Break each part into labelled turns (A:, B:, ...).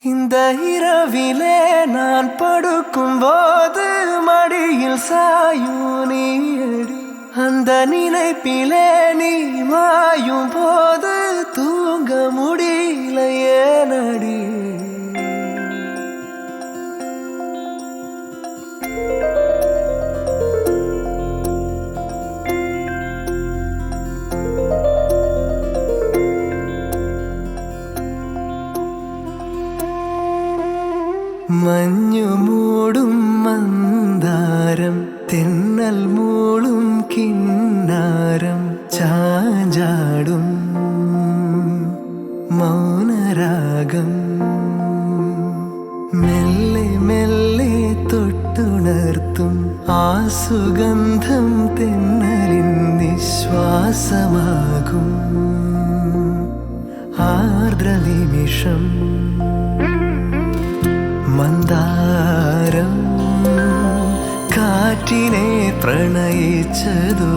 A: இந்த இரவிலே நான் படுக்கும் போது மடியில் சாயும் நீயடி. அந்த நினைப்பிலே நீ மாயும் போது தூங்க முடியல ஏனடி. മഞ്ഞു മൂടും മന്ദാരം തെന്നൽ മൂളും കിന്നാരം ചാഞ്ചാടും മൗനരാഗം മെല്ലെ മെല്ലെ തൊട്ടുണർത്തും ആ സുഗന്ധം തെന്നലിൻ നിശ്വാസമാകും ആർദ്രനിമിഷം മന്ദാരം കാറ്റിനെ പ്രണയിച്ചതോ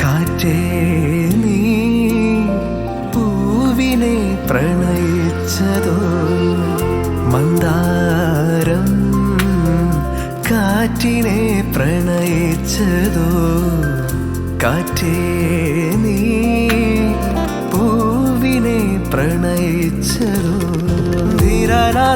A: കാറ്റേ നീ പൂവിനെ പ്രണയിച്ചതോ. മന്ദാരം കാറ്റിനെ പ്രണയിച്ചതോ കാറ്റേ നീ പൂവിനെ പ്രണയിച്ചതോ. ധീരനാ